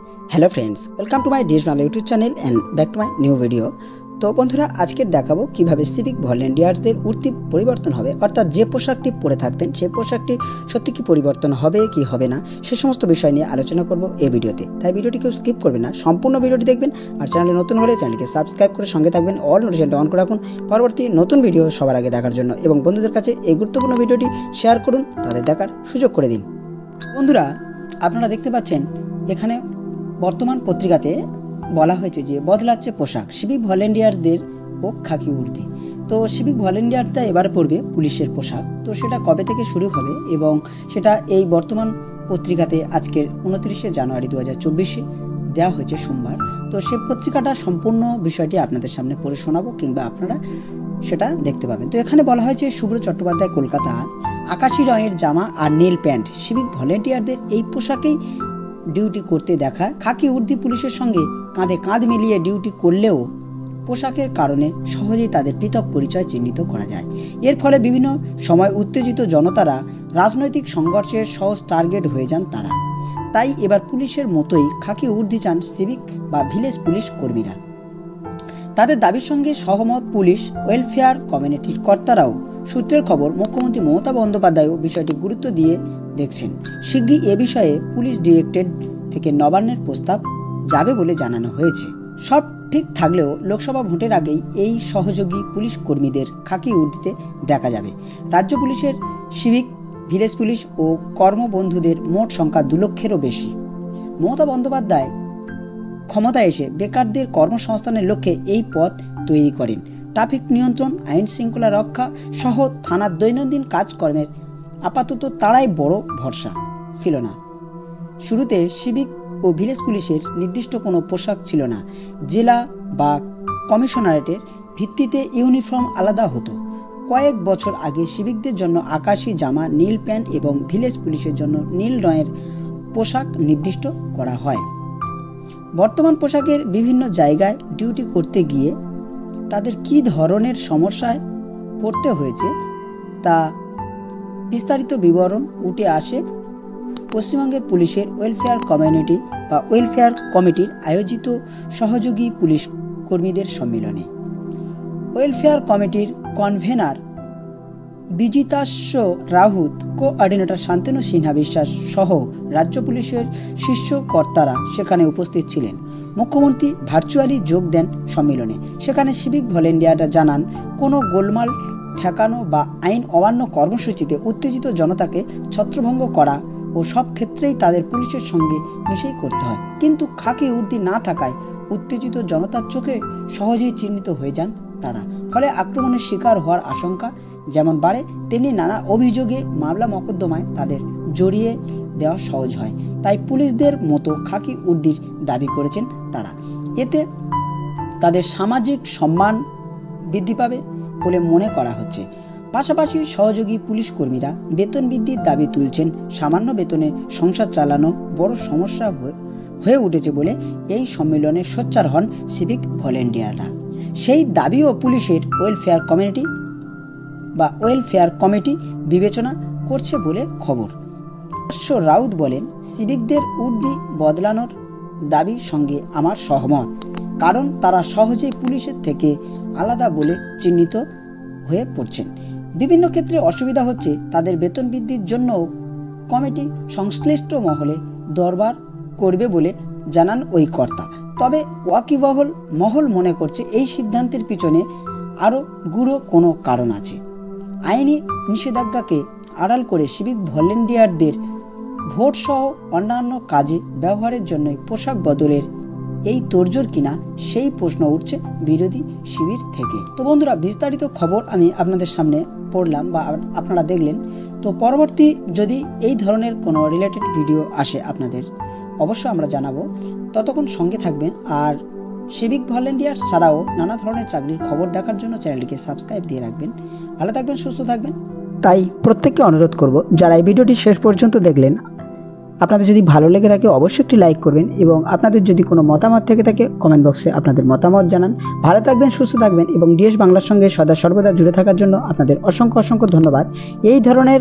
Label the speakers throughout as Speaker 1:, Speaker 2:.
Speaker 1: Hello friends, welcome to my DS Bangla YouTube channel and back to my new video. तो बंधुरा आजके देखाबो किभाबे सिविक भलेंटियार्सদের উর্তি পরিবর্তন হবে, অর্থাৎ যে পোশাকটি পরে থাকতেন সেই পোশাকটি সত্যি কি পরিবর্তন হবে কি হবে না সে সমস্ত বিষয় নিয়ে আলোচনা করব এই ভিডিওতে। তাই ভিডিওটিকে স্কিপ করবেন না, সম্পূর্ণ ভিডিওটি দেখবেন। আর চ্যানেলে নতুন হলে চ্যানেলকে সাবস্ক্রাইব করে সঙ্গে থাকবেন, অল নোটিফিকেশনটা অন করে রাখুন পরবর্তী নতুন ভিডিও সবার আগে দেখার জন্য, এবং বন্ধুদের কাছে এই গুরুত্বপূর্ণ ভিডিওটি শেয়ার করুন, তাদের দেখার সুযোগ করে দিন। বন্ধুরা আপনারা দেখতে পাচ্ছেন এখানে বর্তমান পত্রিকাতে বলা হয়েছে যে বদলাচ্ছে পোশাক, সিভিক ভলেন্টিয়ারদের ও খাকি উর্দি। তো সিভিক ভলেন্টিয়ারটা এবার পড়বে পুলিশের পোশাক। তো সেটা কবে থেকে শুরু হবে এবং সেটা এই বর্তমান পত্রিকাতে আজকের 29শে জানুয়ারি 2024 দেওয়া হয়েছে সোমবার। তো সেই পত্রিকাটা সম্পূর্ণ বিষয়টি আপনাদের সামনে পড়ে শোনাবো, কিংবা আপনারা সেটা দেখতে পাবেন। তো এখানে বলা হয়েছে শুভ্র চট্টোপাধ্যায় কলকাতা, আকাশি রঙের জামা আর নীল প্যান্ট, সিভিক ভলেন্টিয়ারদের এই পোশাকেই ডিউটি করতে দেখা। খাকি উর্দি পুলিশের সঙ্গে কাঁধে কাঁধ মিলিয়ে ডিউটি করলেও পোশাকের কারণে সহজেই তাদের পৃথক পরিচয় চিহ্নিত করা যায়। এর ফলে বিভিন্ন সময় উত্তেজিত জনতারা রাজনৈতিক সংঘর্ষের সহজ টার্গেট হয়ে যান তারা। তাই এবার পুলিশের মতোই খাকি উর্দি চান সিভিক বা ভিলেজ পুলিশ কর্মীরা। তাদের দাবির সঙ্গে সহমত পুলিশ ওয়েলফেয়ার কমিউনিটির কর্তারাও। সূত্রের খবর, মুখ্যমন্ত্রী মমতা বন্দ্যোপাধ্যায়ও বিষয়টি গুরুত্ব দিয়ে দেখছেন। শিগগিরই এ বিষয়ে পুলিশ ডিরেক্টরেট থেকে নবান্নের প্রস্তাব যাবে বলে জানানো হয়েছে। সব ঠিক থাকলেও লোকসভা ভোটের আগেই এই সহযোগী পুলিশ কর্মীদের খাকি উর্দিতে দেখা যাবে। রাজ্য পুলিশের সিভিক, ভিলেজ পুলিশ ও কর্মবন্ধুদের মোট সংখ্যা 2 লক্ষেরও বেশি। মমতা বন্দ্যোপাধ্যায় ক্ষমতায় এসে বেকারদের কর্মসংস্থানের লক্ষ্যে এই পথ তৈরি করেন। ট্রাফিক নিয়ন্ত্রণ, আইন শৃঙ্খলা রক্ষা সহ থানার দৈনন্দিন কাজকর্মের আপাতত তারাই বড় ভরসা ছিল না। শুরুতে সিভিক ও ভিলেজ পুলিশের নির্দিষ্ট কোনো পোশাক ছিল না। জেলা বা কমিশনারেটের ভিত্তিতে ইউনিফর্ম আলাদা হতো। কয়েক বছর আগে সিভিকদের জন্য আকাশি জামা, নীল প্যান্ট এবং ভিলেজ পুলিশের জন্য নীল রঙের পোশাক নির্দিষ্ট করা হয়। বর্তমান পোশাকের বিভিন্ন জায়গায় ডিউটি করতে গিয়ে তাদের কী ধরনের সমস্যায় পড়তে হয়েছে তা বিস্তারিত বিবরণ উঠে আসে পশ্চিমবঙ্গের পুলিশের ওয়েলফেয়ার কমিউনিটি বা ওয়েলফেয়ার কমিটির আয়োজিত সহযোগী পুলিশ কর্মীদের সম্মেলনে। ওয়েলফেয়ার কমিটির কনভেনার বিজিতাস্য রাহুত, কোঅর্ডিনেটর শান্তনু সিনহা বিশ্বাস সহ রাজ্য পুলিশের শীর্ষ কর্তারা সেখানে উপস্থিত ছিলেন। মুখ্যমন্ত্রী ভার্চুয়ালি যোগ দেন সম্মেলনে। সেখানে সিভিক ভলেন্টিয়াররা জানান, কোনো গোলমাল ঠেকানো বা আইন অমান্য কর্মসূচিতে উত্তেজিত জনতাকে ছত্রভঙ্গ করা ও সব ক্ষেত্রেই তাদের পুলিশের সঙ্গে মিশেই করতে হয়। কিন্তু খাকি উর্দি না থাকায় উত্তেজিত জনতার চোখে সহজেই চিহ্নিত হয়ে যান তারা। ফলে আক্রমণের শিকার হওয়ার আশঙ্কা যেমন বাড়ে, তেমনি নানা অভিযোগে মামলা মকদ্দমায় তাদের জড়িয়ে দেওয়া সহজ হয়। তাই পুলিশদের মতো খাকি উর্দির দাবি করেছেন তারা। এতে তাদের সামাজিক সম্মান বৃদ্ধি পাবে বলে মনে করা হচ্ছে। পাশাপাশি সহযোগী পুলিশ কর্মীরা বেতন বৃদ্ধির দাবি তুলছেন। সামান্য বেতনে সংসার চালানো বড় সমস্যা হয়ে উঠেছে বলে এই সম্মেলনে সোচ্চার হন সিভিক ভলেন্টিয়াররা। সেই দাবিও পুলিশের ওয়েলফেয়ার কমিটি বিবেচনা করছে বলে খবর। রাউত বলেন, সিভিকদের উর্দি বদলানোর দাবির সঙ্গে আমার সহমত, কারণ তারা সহজেই পুলিশের থেকে আলাদা বলে চিহ্নিত হয়ে পড়ছেন। বিভিন্ন ক্ষেত্রে অসুবিধা হচ্ছে। তাদের বেতন বৃদ্ধির জন্য কমিটি সংশ্লিষ্ট মহলে দরবার করবে বলে জানান ওই কর্তা। তবে ওয়াকিবহল মহল মনে করছে এই সিদ্ধান্তের পিছনে আরও গূঢ় কোনো কারণ আছে। আইনি নিষেধাজ্ঞাকে আড়াল করে সিভিক ভলেন্টিয়ারদের ভোট সহ অন্যান্য কাজে ব্যবহারের জন্যই পোশাক বদলের এই তোড়জোড় কিনা সেই প্রশ্ন উঠছে বিরোধী শিবির থেকে। তো বন্ধুরা, বিস্তারিত খবর আমি আপনাদের সামনে পড়লাম বা আপনারা দেখলেন। তো পরবর্তী যদি এই ধরনের কোনো রিলেটেড ভিডিও আসে আপনাদের অবশ্যই আমরা জানাবো। ততক্ষণ সঙ্গে থাকবেন। আর সিভিক ভলেন্টিয়ার ছাড়াও নানা ধরনের চাকরির খবর দেখার জন্য চ্যানেলটিকে সাবস্ক্রাইব দিয়ে রাখবেন। ভালো থাকবেন, সুস্থ থাকবেন। তাই প্রত্যেককে অনুরোধ করব, যারা এই ভিডিওটি শেষ পর্যন্ত দেখলেন, আপনাদের যদি ভালো লেগে থাকে অবশ্যই একটি লাইক করবেন, এবং আপনাদের যদি কোনো মতামত থেকে থাকে কমেন্ট বক্সে আপনাদের মতামত জানান। ভালো থাকবেন, সুস্থ থাকবেন, এবং ডিএস বাংলার সঙ্গে সদা সর্বদা জুড়ে থাকার জন্য আপনাদের অসংখ্য অসংখ্য ধন্যবাদ। এই ধরনের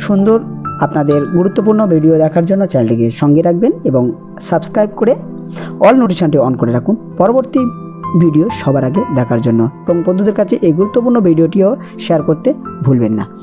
Speaker 1: সুন্দর আপনাদের গুরুত্বপূর্ণ ভিডিও দেখার জন্য চ্যানেলটিকে সঙ্গে রাখবেন এবং সাবস্ক্রাইব করে অল নোটিফিকেশনটি অন করে রাখুন পরবর্তী ভিডিও সবার আগে দেখার জন্য, এবং বন্ধুদের কাছে এই গুরুত্বপূর্ণ ভিডিওটিও শেয়ার করতে ভুলবেন না।